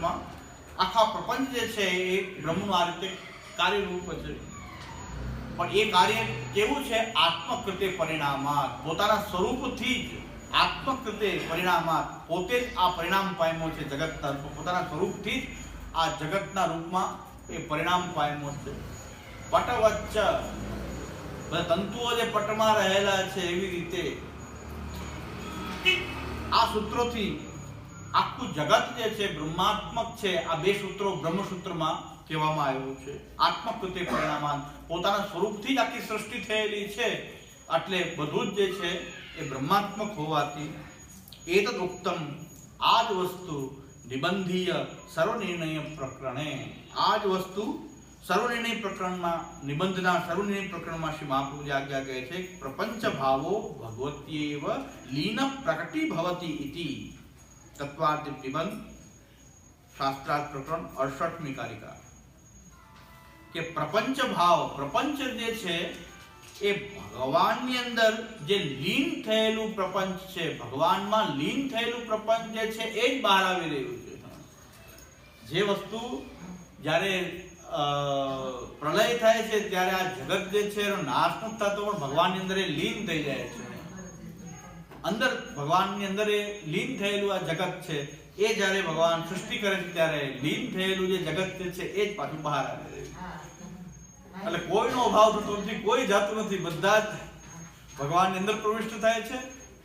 પ્રપંચમાં આખા પ્રપંચ જે છે એ બ્રહ્મનું આ રીતે કાર્યરૂપ છે. પણ એ કાર્ય કેવું છે? આત્મકૃતે પરિણામાત, પોતાના સ્વરૂપથી જ આત્મકૃતે પરિણામાત, પોતે જ આ પરિણામ પામ્યો છે જગતના રૂપ, પોતાના સ્વરૂપથી જ આ જગતના રૂપમાં એ પરિણામ પામ્યો છે. પટવચ્ચ, બધા તંતુઓ જે પટમાં રહેલા છે એવી રીતે આ સૂત્રોથી આખું જગત જે છે બ્રહ્માત્મક છે. આ બે સૂત્રો બ્રહ્મસૂત્રમાં કહેવામાં આવ્યું છે. આત્મકૃતે પરિણામાન, પોતાના સ્વરૂપથી જ આખી સૃષ્ટિ થયેલી છે. એટલે બધું જ જે છે એ બ્રહ્માત્મક હોવાથી એતદ ઉક્તમ, આ જ વસ્તુ નિબંધીય સર્વનિર્ણય પ્રકરણે, આ જ વસ્તુ સર્વનિર્ણય પ્રકરણમાં, નિબંધના સર્વનિર્ણય પ્રકરણમાં શ્રી મહાપ્રભુજી આજ્ઞા કહે છે પ્રપંચ ભાવો ભગવત્યેવ લીન પ્રકટી ભવતી ઇતિ. તત્વાર્થ નિબંધ શાસ્ત્રાર્થ પ્રકરણ 68મી કારિકા કે પ્રપંચ ભાવ, પ્રપંચ જે છે એ ભગવાનની અંદર જે લીન થયેલું પ્રપંચ છે, ભગવાનમાં લીન થયેલું પ્રપંચ જે છે એ જ બહાર આવી રહ્યું છે. જે વસ્તુ જ્યારે પ્રલય થાય છે ત્યારે આ જગત જે છે એનો નાશ નથી થતો, પણ ભગવાનની અંદર એ લીન થઈ જાય છે. અંદર ભગવાનની અંદર એ લીન થયેલું આ જગત છે એ જ્યારે ભગવાન સૃષ્ટિ કરે છે ત્યારે લીન થયેલું જે જગત છે એ જ પાછું બહાર આવે છે. એટલે કોઈનો અભાવ થતો નથી, કોઈ જાતું નથી, બધા જ ભગવાનની અંદર પ્રવિષ્ટ થાય છે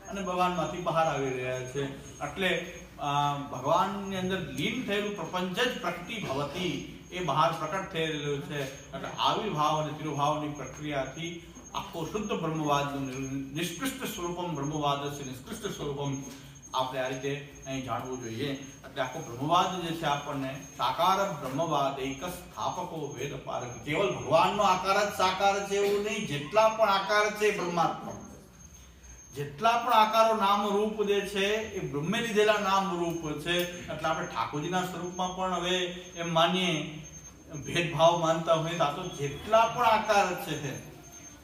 અને ભગવાનમાંથી બહાર આવી રહ્યા છે. એટલે ભગવાનની અંદર લીન થયેલું પ્રપંચ જ પ્રકટી ભવતી, એ બહાર પ્રકટ થઈ રહેલું છે. એટલે આવિર્ભાવ અને તિરુભાવની પ્રક્રિયાથી આખો શુદ્ધ બ્રહ્મવાદનું નિષ્કૃષ્ટ સ્વરૂપમ બ્રહ્મવાદસ્ય નિષ્કૃષ્ટ સ્વરૂપમ આપણે આ રીતે અહીં જાણવું જોઈએ. એટલે આખો બ્રહ્મવાદ જે છે આપણને સાકાર બ્રહ્મવાદ એક સ્થાપકો વેદ પારક, કેવલ ભગવાનનો આકાર જ સાકાર છે એવું નહીં, જેટલા પણ આકાર છે બ્રહ્માત્મક, જેટલા પણ આકારો નામ રૂપ જે છે એ બ્રહ્મે લીધેલા નામ રૂપ છે. એટલે આપણે ઠાકોરજીના સ્વરૂપમાં પણ હવે એમ માનીએ, ભેદભાવ માનતા હોય તો જેટલા પણ આકાર છે,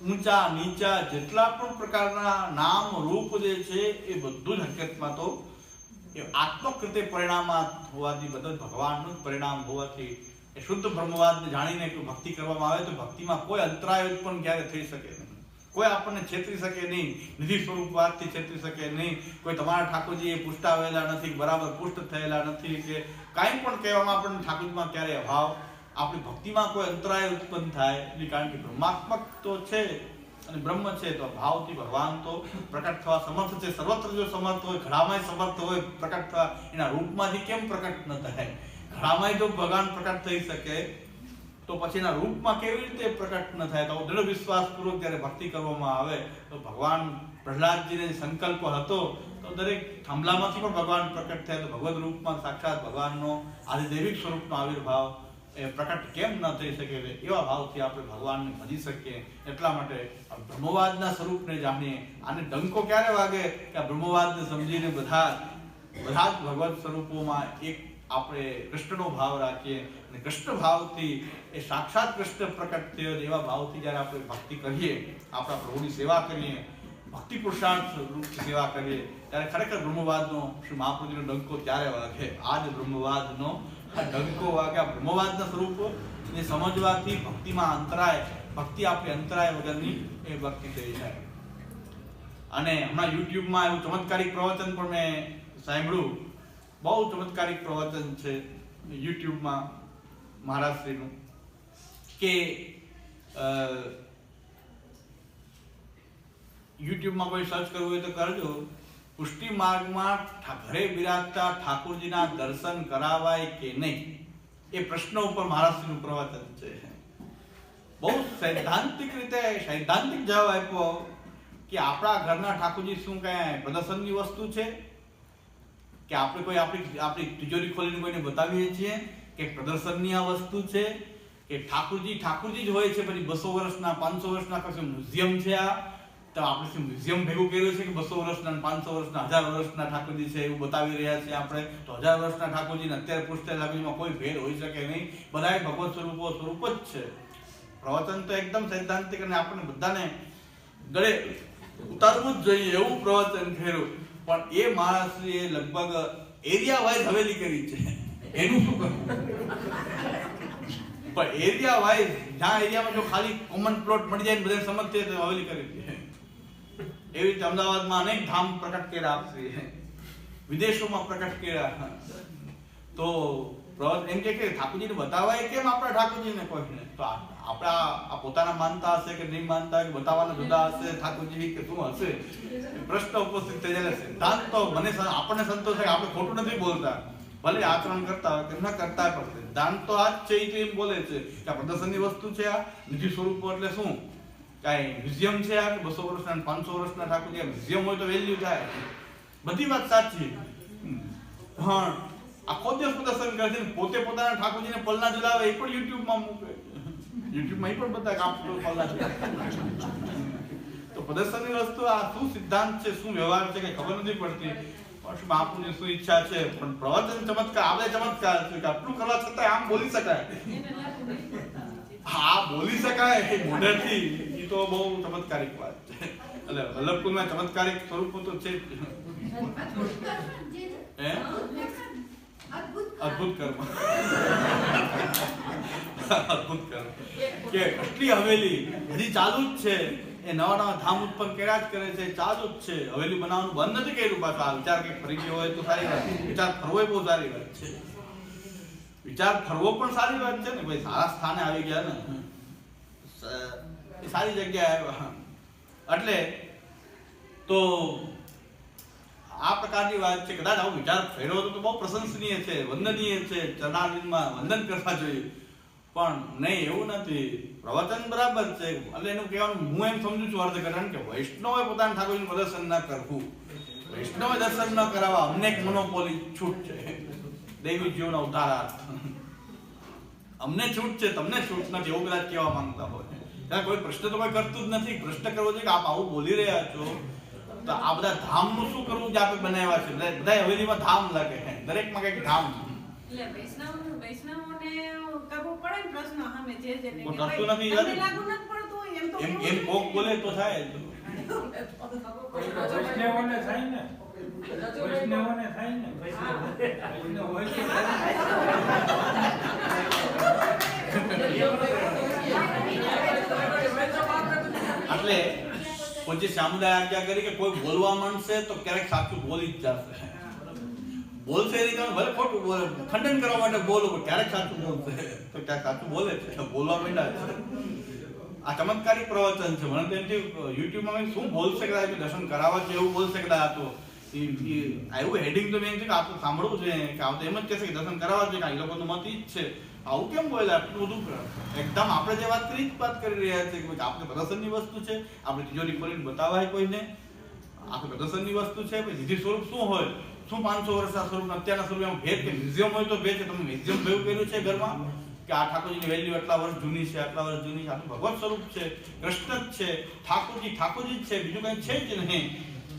ઊંચા નીચા જેટલા પણ પ્રકારના નામ રૂપ જે છે એ બધું જ હકીકતમાં તો એ આત્મકૃતે પરિણામાત હોવાથી, બધું ભગવાનનું જ પરિણામ હોવાથી એ શુદ્ધ બ્રહ્મવાદને જાણીને ભક્તિ કરવામાં આવે તો ભક્તિમાં કોઈ અંતરાય ઉત્પન્ન ક્યારે થઈ શકે નહીં, કોઈ આપણને છેતરી શકે નહીં, નિધિ સ્વરૂપ વાતથી છેતરી શકે નહીં. કોઈ તમારા ઠાકોરજી એ પુષ્ટાવેલા નથી, બરાબર પુષ્ટ થયેલા નથી કે કાંઈ પણ કહેવામાં આપણને ઠાકોરજીમાં ક્યારે અભાવ, આપણી ભક્તિમાં કોઈ અંતરાય ઉત્પન્ન થાય નહીં. કારણ કે બ્રહ્માત્મક તો છે અને બ્રહ્મ છે તો ભાવથી ભગવાન તો પ્રકટ થવા સમર્થ છે. સર્વત્ર જો સમર્થ હોય, ઘડામાંય સમર્થ હોય પ્રકટ થવા, એના રૂપમાંથી કેમ પ્રકટ ન થાય? ઘડામાંય જો ભગવાન પ્રકટ થઈ શકે તો પછી એના રૂપમાં કેવી રીતે પ્રકટ ન થાય? તો દૃઢ વિશ્વાસપૂર્વક જ્યારે ભક્તિ કરવામાં આવે તો ભગવાન પ્રહલાદજીને સંકલ્પ હતો તો દરેક થાંભલામાંથી પણ ભગવાન પ્રકટ થયા, તો ભગવદ રૂપમાં સાક્ષાત ભગવાનનો આદિદૈવિક સ્વરૂપનો આવિર્ભાવ એ પ્રકટ કેમ ન થઈ શકે? એવા ભાવથી આપણે ભગવાનને ભજી શકીએ. એટલા માટે બ્રહ્મવાદના સ્વરૂપને જાણીએ. આને ડંકો ક્યારે વાગે કે આ બ્રહ્મવાદને સમજીને બધા જ ભગવત સ્વરૂપોમાં એક આપણે કૃષ્ણનો ભાવ રાખીએ અને કૃષ્ણ ભાવથી એ સાક્ષાત કૃષ્ણ પ્રકટ થયો એવા ભાવથી જ્યારે આપણે ભક્તિ કરીએ, આપણા પ્રભુની સેવા કરીએ, ભક્તિ પુરુષાર્થ રૂપથી સેવા કરીએ, ત્યારે ખરેખર બ્રહ્મવાદનો શ્રી મહાપ્રભુજીનો ડંકો ત્યારે વાગે. આ જ બ્રહ્મવાદનો આ ડંકો વાગે. આ બ્રહ્મવાદના સ્વરૂપને સમજવાથી ભક્તિમાં અંતરાય, ભક્તિ આપણી અંતરાય વગરની એ ભક્તિ થઈ જાય. અને હમણાં યુટ્યુબમાં એવું ચમત્કારિક પ્રવચન પણ મેં સાંભળ્યું, બહુ ચમત્કારિક પ્રવચન છે યુટ્યુબમાં મહારાજશ્રીનું, કે યુટ્યુબમાં કોઈ સર્ચ કરવું હોય તો કરજો. પુષ્ટિ માર્ગમાં ઘરે બિરાજતા ઠાકોરજીના દર્શન કરાવાય કે નહીં, એ પ્રશ્ન ઉપર મહારાજશ્રીનું પ્રવચન છે. બહુ સૈદ્ધાંતિક રીતે સૈદ્ધાંતિક જવાબ આપ્યો કે આપણા ઘરના ઠાકોરજી શું કઈ પ્રદર્શનની વસ્તુ છે કે આપણે કોઈ આપણી તિજોરી ખોલીને કોઈને બતાવીએ છીએ કે પ્રદર્શનની આ વસ્તુ છે કે ઠાકોરજી જ હોય છે? પછી 200 વર્ષના 500 વર્ષના કશું મ્યુઝિયમ છે? આ તો આપણે શું મ્યુઝિયમ ભેગું કર્યું છે કે 200 વર્ષના 500 વર્ષના 1000 વર્ષના ઠાકોરજી છે એવું બતાવી રહ્યા છીએ આપણે? તો 1000 વર્ષના ઠાકોરજીને અત્યારે પૂછતા ઠાકોરજીમાં કોઈ ભેદ હોઈ શકે નહીં, બધા ભગવત સ્વરૂપ જ છે. પ્રવચન તો એકદમ સૈદ્ધાંતિક અને આપણને બધાને ગળે ઉતારવું જ જોઈએ એવું પ્રવચન કર્યું. પણ એ મહારાજશ્રીએ લગભગ એરિયા વાઇઝ હવેલી કરી છે. એનું શું કરવું? પણ એરિયા વાઇઝ જ્યાં એરિયામાં જો ખાલી કોમન પ્લોટ મળી જાય ને બધા સમજશે તો હવેલી કરી દે. એવી રીતે અમદાવાદમાં અનેક ધામ પ્રકટ કર્યા આપશે, વિદેશોમાં પ્રકટ કર્યા. તો એમ કે ઠાકોરજીને બતાવાય કેમ આપણા ઠાકોરજીને કોઈને? તો આપણા પોતાના માનતા હશે કે નહીં માનતા, કે બતાવવાના જુદા હશે ઠાકોરજી કે શું હશે, પ્રશ્ન ઉપસ્થિત થઈ જાય. સિદ્ધાંત તો આપણને સંતોષ છે કે આપણે ખોટું નથી બોલતા, ભલે આચરણ કરતા હોય કે ન કરતા પણ સિદ્ધાંત તો આ જ છે. એ એમ બોલે છે કે આ પ્રદર્શનની વસ્તુ છે, આ નિધિ સ્વરૂપો એટલે શું? કાંઈ મ્યુઝિયમ છે આ? 200 વર્ષના 500 વર્ષના ઠાકોરજી મ્યુઝિયમ હોય તો વેલ્યુ થાય. બધી વાત સાચી, પણ આખો દિવસ પ્રદર્શન કરે છે, પોતે પોતાના ઠાકોરજીને પલના ઝુલાવે એ પણ યુટ્યુબમાં મૂકે. યુટ્યુબમાં એ પણ બધા કામ પલના ઝુલાવે. તો પ્રદર્શનની વસ્તુ આ શું સિદ્ધાંત છે, શું વ્યવહાર છે, કઈ ખબર નથી પડતી. પણ મહાપુરુષની શું ઈચ્છા છે? પણ પ્રવચન ચમત્કાર, આપણે ચમત્કાર છે કે આટલું કરવા છતાં આમ બોલી શકાય. હા, બોલી શકાય એ મોઢેથી, એ તો બહુ ચમત્કારિક વાત છે. એટલે વલ્લભકુંજમાં ચમત્કારિક સ્વરૂપો તો છે જ. અદ્ભુત કર્મ, અદ્ભુત કર્મ કે કેટલી હવેલી હજી ચાલુ જ છે. એ નવા નવા ધામ ઉત્પન્ન કર્યા જ કરે છે, ચાલુ જ છે. હવેલી બનાવવાનું બંધ નથી કર્યું. પાછું આ વિચાર કંઈક ફરી ગયો હોય તો સારી વાત. વિચાર ફરવો એ બહુ સારી વાત છે. વિચાર ફરવો પણ સારી વાત છે ને ભાઈ. સારા સ્થાને આવી ગયા ને, સારી જગ્યાએ આવ્યા એટલે તો આ પ્રકારની વાત છે. કદાચ આવો વિચાર ફેરવો તો બહુ પ્રશંસનીય છે, વંદનીય છે, ચરણારવિંદમાં વંદન કરવા જોઈએ. પણ નહીં, એવું નથી. પ્રવચન બરાબર છે એટલે એનું કહેવાનું હું એમ સમજુ છું અર્થઘટન કે વૈષ્ણવે પોતાના ઠાકોરજીનું પ્રદર્શન ન કરવું, વૈષ્ણવે દર્શન ન કરાવવા અમને એક મોનોપોલી છૂટ છે. દૈવી જીવન અવતારાર્થ અમને છૂટ છે, તમને છૂટ નથી, એવું કદાચ કહેવા માંગતા હોય. ત્યાં કોઈ પ્રશ્ન તો કોઈ કરતું જ નથી. પ્રશ્ન કરવો છે કે આપ આવું બોલી રહ્યા છો તો આ બધા ધામનું શું કરવું જે આપણે બનાવ્યા છે? બધા હવેલીમાં ધામ લાગે છે, દરેકમાં કંઈક ધામ. એટલે વૈષ્ણવોને કરવું પડે ને પ્રશ્ન સામે જે જેને કરતું નથી, લાગુ નથી પડતું એમ તો એમ કોક બોલે તો થાય. વૈષ્ણવોને થાય ને, વૈષ્ણવોને થાય ને, વૈષ્ણવ હોય છે. એટલે પછી સામુદાય આજ્ઞા કરી કે કોઈ બોલવા માંડશે તો ક્યારેક સાચું બોલી જ જશે. બોલશે નહીં તો ભલે ખોટું બોલે, ખંડન કરવા માટે બોલો, ક્યારેક સાચું બોલશે તો ક્યારેક સાચું બોલે છે, બોલવા માંડ્યા છે. આ ચમત્કારિક પ્રવચન છે. મને તેમથી યુટ્યુબમાં શું બોલશે કદાચ દર્શન કરાવવા છે એવું બોલશે કદાચ. આ તો એવું હેડિંગ તો મેં આ તો સાંભળવું છે કે આ તો એમ જ કહેશે કે દર્શન કરાવવા છે, એ લોકોનું મત ઈ જ છે. આવું કેમ બોલે? આટલું બધું એકદમ આપણે જે વાત કરી વાત કરી રહ્યા છે કે આપણે પ્રદર્શનની વસ્તુ છે, આપણે તિજોરી ખોલીને બતાવાય કોઈને. આપણે પ્રદર્શનની વસ્તુ છે. નિધિ સ્વરૂપ શું હોય? શું 500 વર્ષના સ્વરૂપ અત્યારના સ્વરૂપ ભેદ કે મ્યુઝિયમ હોય તો ભેદ છે. તમે મ્યુઝિયમ ભેગું કર્યું છે ઘરમાં કે આ ઠાકોરજીની વેલ્યુ આટલા વર્ષ જૂની છે, આટલા વર્ષ જૂની છે. આ ભગવત સ્વરૂપ છે, કૃષ્ણ જ છે, ઠાકોરજી ઠાકોરજી જ છે, બીજું કંઈ છે જ નહીં.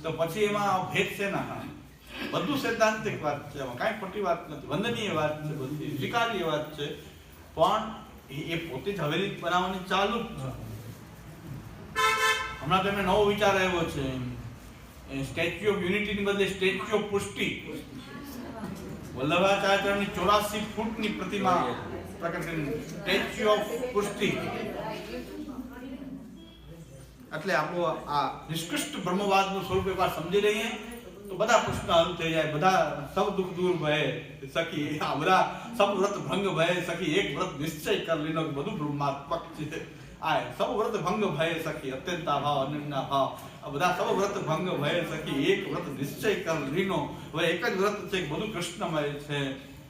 તો પછી એમાં ભેદ છે ના? બધું સૈદ્ધાંતિક વાત છે, એમાં કાંઈ ખોટી વાત નથી. વંદનીય વાત છે, બધી સ્વીકાર્ય વાત છે. પણ એ પોતે જ હવેલી બનાવવાની ચાલુ જ છે. હમણાં તમે નવો વિચાર આવ્યો છે, સ્ટેચ્યુ ઓફ યુનિટીની બદલે સ્ટેચ્યુ ઓફ પુષ્ટિ. વલ્લભાચાર્યની 84 ફૂટની પ્રતિમા પ્રકટ કરી, સ્ટેચ્યુ ઓફ પુષ્ટિ. એટલે આપણું આ નિષ્કૃષ્ટ બ્રહ્મવાદનું સ્વરૂપ એકવાર સમજી લઈએ તો બધા પ્રશ્ન હલ થઈ જાય. બધા સબ દુઃખ દૂર ભય સખી, આ બધા સબ વ્રત ભંગ ભય સખી, એક વ્રત નિશ્ચય કર લીનો. બધું બ્રહ્માત્મક છે. આ સબ વ્રત ભંગ ભય સખી, અત્યંતા ભાવ અનન્યા ભાવ. આ બધા સબ વ્રત ભંગ ભય સખી, એક વ્રત નિશ્ચય કર લીનો. હવે એક જ વ્રત છે, બધું કૃષ્ણમય છે.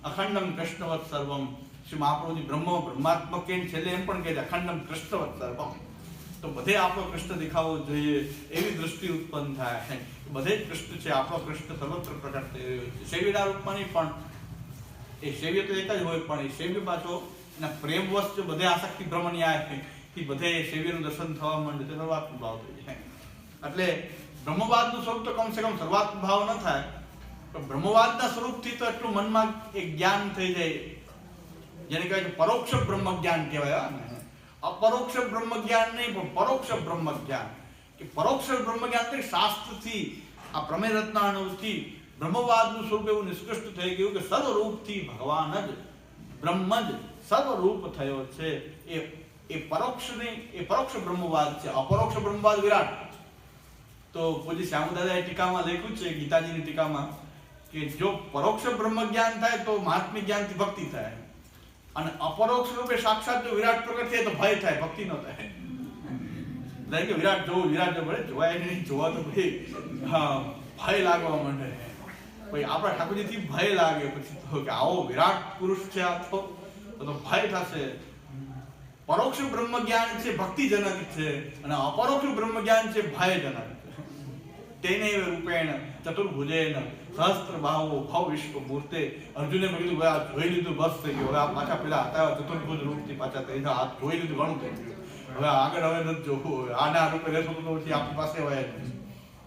અખંડમ કૃષ્ણવત સર્વમ. શ્રી મહાપ્રભુજી બ્રહ્માત્મક કે છેલ્લે એમ પણ કહે છે અખંડમ કૃષ્ણવત સર્વમ. તો બધે આપણો કૃષ્ણ દેખાવો જોઈએ એવી દૃષ્ટિ ઉત્પન્ન થાય. બધે જ કૃષ્ણ છે, આપણો કૃષ્ણ સર્વત્ર પ્રકટ થઈ રહ્યો છે. સેવીના રૂપમાં નહીં, પણ એ સેવ્ય તો એક જ હોય, પણ એ સેવ્ય પાછો એના પ્રેમવશ જો બધે આસક્તિ ભ્રમણી આવે કે બધે સેવ્યનું દર્શન થવા માંડે તો સર્વાત્મ ભાવ થઈ જાય. એટલે બ્રહ્મવાદનું સ્વરૂપ તો કમસે કમ સર્વાત્મ ભાવ ન થાય, પણ બ્રહ્મવાદના સ્વરૂપથી તો એટલું મનમાં એક જ્ઞાન થઈ જાય જેને કહેવાય છે પરોક્ષ બ્રહ્મ જ્ઞાન કહેવાય. અપરોક્ષ બ્રહ્મ જ્ઞાન નહીં, પણ પરોક્ષ બ્રહ્મ જ્ઞાન. કે પરોક્ષ બ્રહ્મ જ્ઞાન શાસ્ત્રથી આ પ્રમેય રત્નાનુથી બ્રહ્મવાદનું સ્વરૂપ એવું નિષ્કૃષ્ટ થઈ ગયું કે સર્વરૂપથી ભગવાન જ બ્રહ્મ જ સર્વરૂપ થયો છે. એ પરોક્ષ બ્રહ્મવાદ છે. અપરોક્ષ બ્રહ્મવાદ વિરાટ. તો પૂજ્ય શ્યામદાદાએ ટીકામાં લખ્યું છે, ગીતાજીની ટીકામાં, કે જો પરોક્ષ બ્રહ્મ જ્ઞાન થાય તો મહાત્મ્ય જ્ઞાનથી ભક્તિ થાય, અને અપરોક્ષ રૂપે સાક્ષાત જો વિરાટ પ્રગટ થાય તો ભય થાય, ભક્તિ ન થાય. એટલે કે વિરાટ જોવું ભલે જોવાય નહીં, જોવા તો ભાઈ હા ભય લાગવા માંડે. ભાઈ આપણા ઠાકોરજીથી ભય લાગે પછી તો કે આવો વિરાટ પુરુષ છે આ તો ભય થશે. પરોક્ષ બ્રહ્મ જ્ઞાન છે ભક્તિજનક છે, અને અપરોક્ષ બ્રહ્મ જ્ઞાન છે ભયજનક. તેને રૂપેણ ચતુર્ભુજેન સહસ્ત્રબાહુ ભવ વિશ્વ મૂર્તે. અર્જુને કીધું ભાઈ આ જોઈ લીધું બસ થઈ ગયું, હવે આ પાછા પેલા હતા ચતુર્ભુજ રૂપથી પાછા થઈ ગયા, આ જોઈ લીધું ઘણું થઈ ગયું, હવે આગળ હવે નથી જોવું, આના રૂપે રહેશો તો પછી આપણી પાસે હોય જ.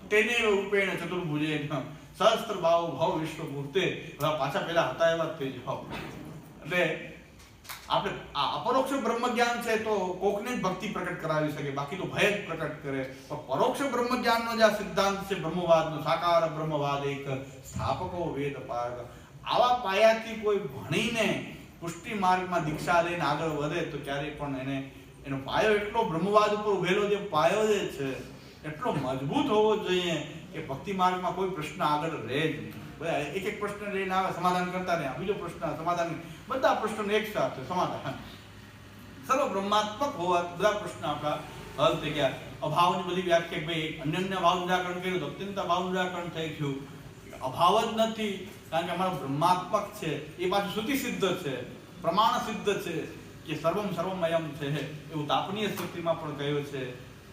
તેને રૂપેણ ચતુર્ભુજેન સહસ્ત્રબાહુ ભવ વિશ્વ મૂર્તે. હવે પાછા પેલા હતા એવા જ થઈ જાવ. એટલે આપણે આ અપરોક્ષ બ્રહ્મ જ્ઞાન છે તો કોકને જ ભક્તિ પ્રકટ કરાવી શકે, બાકી તો ભય જ પ્રકટ કરે. પણ પરોક્ષ બ્રહ્મ જ્ઞાનનો જે સિદ્ધાંત છે બ્રહ્મવાદનો, સાકાર બ્રહ્મવાદ એક સ્થાપકો વેદ પારગ. આવા પાયાથી કોઈ ભણીને પુષ્ટિ માર્ગમાં દીક્ષા લઈને આગળ વધે તો ક્યારેય પણ એનો પાયો એટલો બ્રહ્મવાદ ઉપર ઉભેલો જે પાયો જે છે એટલો મજબૂત હોવો જોઈએ કે ભક્તિ માર્ગમાં કોઈ પ્રશ્ન આગળ રહે જ નહીં. એક એક પ્રશ્ન લઈને આવે, સમાધાન કરતા નહીં, બીજો પ્રશ્ન સમાધાન, બધા પ્રશ્નો એક સાથે સમાધાન. સર્વ બ્રહ્માત્મક હોવા બધા પ્રશ્ન આપણા હલ થઈ ગયા. અભાવની બધી વ્યાખ્યા, ભાઈ અન્યન્ય ભાવ નિરાકરણ કર્યું તો અત્યંત ભાવ નિરાકરણ થઈ ગયું. અભાવ જ નથી, કારણ કે અમારો બ્રહ્માત્મક છે, એ પાછું શ્રુતિ સિદ્ધ છે, પ્રમાણ સિદ્ધ છે કે સર્વમ સર્વમયમ છે, એવું તાપનીય સ્તુતિમાં પણ કહ્યું છે.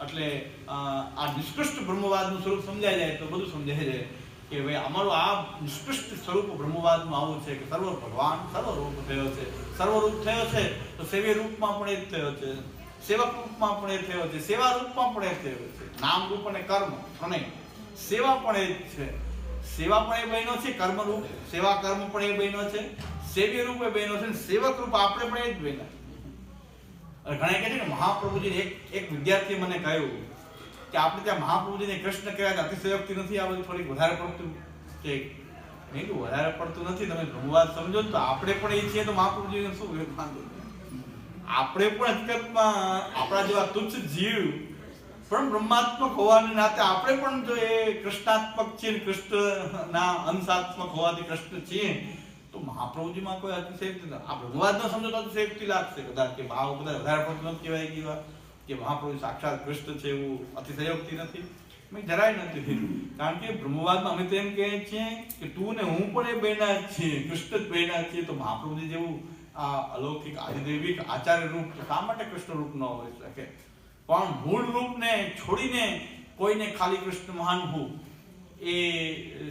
એટલે આ નિષ્કૃષ્ટ બ્રહ્મવાદનું સ્વરૂપ સમજાય જાય તો બધું સમજાય જાય કે ભાઈ અમારું આ નિષ્કૃષ્ટ સ્વરૂપ બ્રહ્મવાદનું આવું છે કે સર્વ ભગવાન સર્વરૂપ થયો છે. સર્વરૂપ થયો છે તો સેવ્ય રૂપમાં પણ એ જ થયો છે, સેવક રૂપમાં પણ એ થયો છે, સેવા રૂપમાં પણ એ થયો છે. નામ રૂપ અને કર્મ ત્રણેય. સેવા પણ એ જ છે, સેવા પણ એ બહેનો છે, કર્મ રૂપ સેવા કર્મ પણ એ બહેનો છે, સેવ્ય રૂપ એ બહેનો છે, સેવક રૂપ આપણે પણ એ જ બહેના. ઘણા કહે છે કે મહાપ્રભુજી એક વિદ્યાર્થીએ મને કહ્યું કે આપણે ત્યાં મહાપ્રભુજીને કૃષ્ણ કહેવાય અતિશયોક્તિ નથી, આ બધું થોડીક વધારે પડતું કે મેં કીધું વધારે પડતું નથી, તમે બ્રહ્મવાદ સમજો તો આપણે પણ એ છીએ તો મહાપ્રભુજીને શું વાંધો? આપણે પણ હકીકતમાં આપણા જેવા તુચ્છ જીવ પણ બ્રહ્માત્મક હોવાને નાતે આપણે પણ જો એ કૃષ્ણાત્મક છીએ, કૃષ્ણના અંશાત્મક હોવાથી કૃષ્ણ છીએ, તો મહાપ્રભુજીમાં કોઈ અતિશયોક્તિ નથી. આ બ્રહ્મવાદ ન સમજો તો અતિશયોક્તિ લાગશે કદાચ કે ભાવ કદાચ વધારે પડતું નથી કહેવાય ગયું કે મહાપ્રભુ સાક્ષાત કૃષ્ણ છે, એવું અતિશયોક્તિ નથી, મેં જરાય નથી. કારણ કે બ્રહ્મવાદમાં અમે તો એમ કહીએ છીએ કે તું ને હું પણ એ બહેના જ છીએ, કૃષ્ણ જ બહેના છીએ. તો મહાપ્રભુજી જેવું આ અલૌકિક આદિદૈવિક આચાર્ય રૂપ તો શા માટે કૃષ્ણ રૂપ ન હોઈ શકે? પણ મૂળ રૂપને છોડીને કોઈને ખાલી કૃષ્ણ મહાન હોવું એ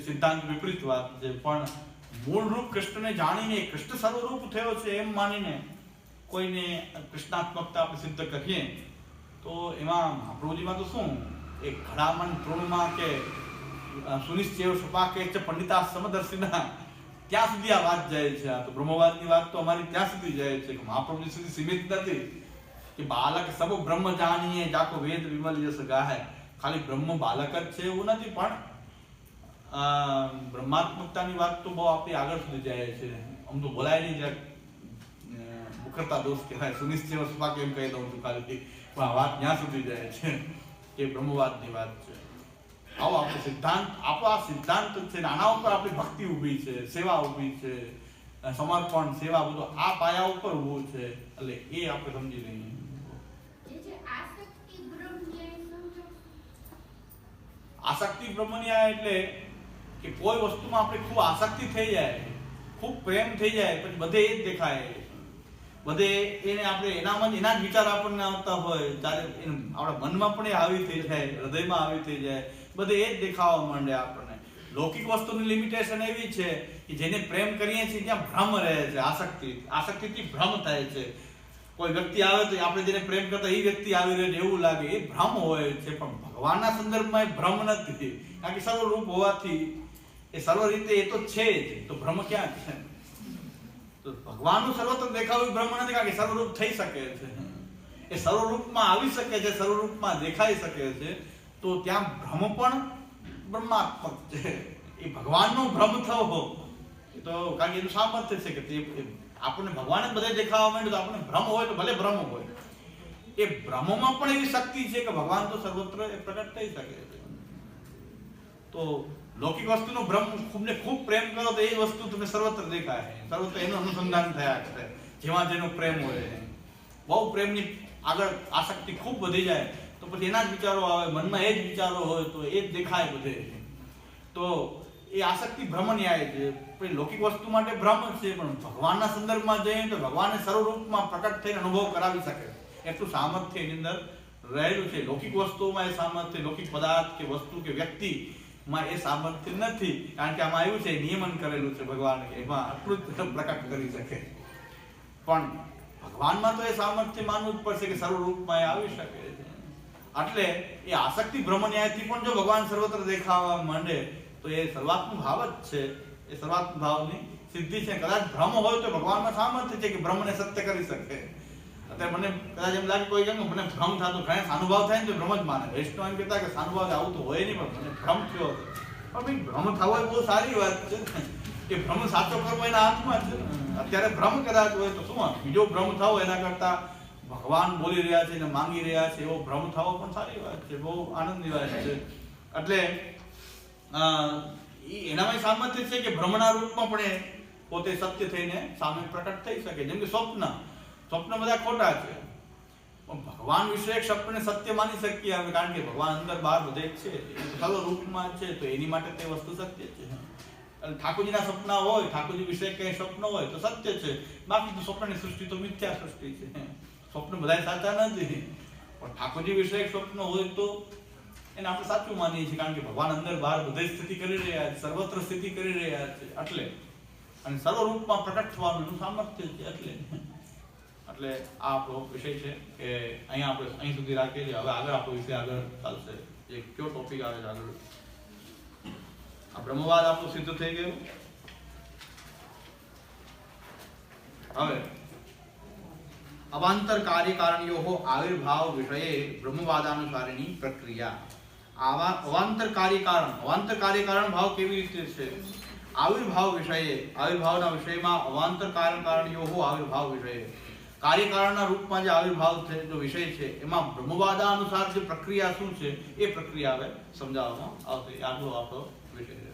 સિદ્ધાંત વિપરીત વાત છે. પણ મૂળ રૂપ કૃષ્ણને જાણીને કૃષ્ણ સર્વરૂપ થયો છે એમ માનીને કોઈને કૃષ્ણાત્મકતા આપણે સિદ્ધ કરીએ તો એમાં મહાપ્રભુજીમાં તો શું એક ઘડામણ તૃણમાં કે સુનિશ્ચય સપાકે છે પંડિતા સમદર્શિના, ત્યાં સુધી આ વાત જાય છે. આ તો બ્રહ્મવાદની વાત તો અમારી ત્યાં સુધી જાય છે કે મહાપ્રભુજી સુધી સીમિત નથી કે બાલક સબ બ્રહ્મ જાણીએ જાકો વેદ વિમલ યશ ગાહે. ખાલી બ્રહ્મ બાલક જ છે એવું નથી, પણ બ્રહ્માત્મકતાની વાત તો બહુ આપણી આગળ સુધી જાય છે. આમ તો બોલાય નહીં, જ્યાં મુખરતા દોષ કહેવાય, સુનિશ્ચય સપાકે એમ કહી દઉં છું ખાલી, પણ આ વાત ત્યાં સુધી જાય છે કે બ્રહ્મવાદની વાત છે. આવો આપણો સિદ્ધાંત, આપણો આ સિદ્ધાંત છે, આના ઉપર આપણી ભક્તિ ઊભી છે, સેવા ઊભી છે, સમર્પણ સેવા બધું આ પાયા ઉપર ઊભું છે. એટલે એ આપણે સમજી લઈએ. આસક્તિ બ્રહ્મન્યા એટલે કે કોઈ વસ્તુમાં આપણે ખૂબ આસક્તિ થઈ જાય, ખૂબ પ્રેમ થઈ જાય, પછી બધે એ જ દેખાય, બધે એને આપણે એનામાં એના જ વિચાર આપણને આવતા હોય, ત્યારે આપણા મનમાં પણ એ આવી થઈ જાય, હૃદયમાં આવી થઈ જાય, બધે એ જ દેખાવા માંડે આપણને. લૌકિક વસ્તુની લિમિટેશન એવી છે કે જેને પ્રેમ કરીએ છીએ ત્યાં ભ્રમ રહે છે, આસક્તિથી ભ્રમ થાય છે. કોઈ વ્યક્તિ આવે તો આપણે જેને પ્રેમ કરતા એ વ્યક્તિ આવી રહે એવું લાગે, એ ભ્રમ હોય છે. પણ ભગવાનના સંદર્ભમાં એ ભ્રમ નથી, કારણ કે સર્વરૂપ હોવાથી એ સર્વ રીતે એ તો છે જ, તો ભ્રમ ક્યાં છે? તો ભગવાનનું સર્વત્ર દેખાવું ભ્રમ નથી, કારણ કે સર્વરૂપ થઈ શકે છે, એ સર્વરૂપમાં આવી શકે છે, સર્વરૂપમાં દેખાઈ શકે છે. તો ત્યાં ભ્રમ પણ બ્રહ્માત્મક છે, એ ભગવાનનો ભ્રમ થવો એ તો કારણ કે એનું સામર્થ્ય છે કે તે આપણને ભગવાન જ બધે દેખાવા માંડે તો આપણને ભ્રમ હોય તો ભલે ભ્રમ હોય, એ ભ્રમોમાં પણ એવી શક્તિ છે કે ભગવાન તો સર્વત્ર પ્રગટ થઈ શકે છે. તો લૌકિક વસ્તુનો ભ્રમ ખૂબ ને ખૂબ પ્રેમ કરો તો એ વસ્તુ તમને સર્વત્ર દેખાય છે, સર્વત્ર એનું અનુસંધાન થયા કરે. જેમાં જેનો પ્રેમ હોય, બહુ પ્રેમની આગળ આસક્તિ ખૂબ વધી જાય તો પછી એના જ વિચારો આવે, મનમાં એ જ વિચારો હોય તો એ જ દેખાય બધે. તો એ આસક્તિ ભ્રમ ન્યાય છે. પછી લૌકિક વસ્તુ માટે ભ્રમ છે, પણ ભગવાનના સંદર્ભમાં જઈએ તો ભગવાનને સર્વરૂપમાં પ્રકટ થઈને અનુભવ કરાવી શકે એટલું સામર્થ્ય એની અંદર રહેલું છે. લૌકિક વસ્તુઓમાં એ સામર્થ્ય, લૌકિક પદાર્થ કે વસ્તુ કે વ્યક્તિમાં એ સામર્થ્ય નથી, કારણ કે આમાં આવ્યું છે નિયમન કરેલું છે ભગવાને, એમાં આટલું જ પ્રકટ કરી શકે. પણ ભગવાનમાં તો એ સામર્થ્ય માનવું જ પડશે કે સર્વરૂપમાં એ આવી શકે છે. એટલે એ આસક્તિ ભ્રમ ન્યાયથી પણ જો ભગવાન સર્વત્ર દેખાવા માંડે તો એ સર્વાત્મ ભાવ જ છે, એ સર્વાત્મ ભાવની સિદ્ધિ છે. કદાચ ભ્રમ હોય તો ભગવાનમાં સામર્થ્ય છે કે ભ્રમને સત્ય કરી શકે. અત્યારે મને કદાચ એમ લાગે કોઈ કેમ મને ભ્રમ થતો, ઘણા સાનુભાવ થાય ને તો ભ્રમ જ માને. વૈષ્ણવ એમ કહેતા કે સાનુભાવ આવું તો હોય નહીં, પણ મને ભ્રમ થયો હતો. પણ ભાઈ ભ્રમ થવો એ બહુ સારી વાત છે. એ ભ્રમ સાચો કરવો એના હાથમાં છે. અત્યારે ભ્રમ કદાચ હોય તો શું, બીજો ભ્રમ થવો એના કરતા ભગવાન બોલી રહ્યા છે ને માંગી રહ્યા છે એવો ભ્રમ થવો પણ સારી વાત છે, બહુ આનંદની વાત છે. એટલે એનામાં સામર્થ્ય છે કે ભ્રમના રૂપમાં પણ એ પોતે સત્ય થઈને સામે પ્રકટ થઈ શકે. જેમ કે સ્વપ્ન બધા ખોટા છે, પણ ભગવાન વિશે એક સ્વપ્નને સત્ય માની શકીએ અમે, કારણ કે ભગવાન અંદર બહાર બધે જ છે, સર્વ રૂપમાં છે, તો એની માટે તે વસ્તુ સત્ય છે. ઠાકોરજીના સપના હોય, ઠાકોરજી વિશે કઈ સ્વપ્ન હોય તો સત્ય છે, બાકી તો સ્વપ્નની સૃષ્ટિ તો મિથ્યા સૃષ્ટિ છે. સ્વપ્ન બધા સાચા નથી, પણ ઠાકોરજી વિશે એક સ્વપ્ન હોય તો એને આપણે સાચું માનીએ છીએ, કારણ કે ભગવાન અંદર બહાર બધે સ્થિતિ કરી રહ્યા છે, સર્વત્ર સ્થિતિ કરી રહ્યા છે. એટલે અને સર્વરૂપમાં પ્રકટ થવાનું એનું સામર્થ્ય છે. એટલે આ આપણો વિષય છે કે અહીંયા આપણે અહીં સુધી રાખીએ છીએ. હવે આગળ આપણો વિષય આગળ ચાલશે. એ કયો ટોપિક આવે છે આગળ? આ બ્રહ્મવાદ આપણું સિદ્ધ થઈ ગયું. હવે અવાંતર કાર્યકારણીઓ આવિર્ભાવ વિષયે બ્રહ્મવાદાનુસારીની પ્રક્રિયા. આવા અવાંતર કાર્યકારણ ભાવ કેવી રીતે છે? આવિર્ભાવ વિષયે, આવિર્ભાવના વિષયમાં અવાંતર કાર્યકારણીઓ આવિર્ભાવ વિષયે, કાર્યકારણના રૂપમાં જે આવિર્ભાવ છે, જો વિષય છે, એમાં બ્રહ્મવાદાનુસાર જે પ્રક્રિયા શું છે એ પ્રક્રિયા હવે સમજાવવામાં આવશે. આટલો આપણો વિષય છે.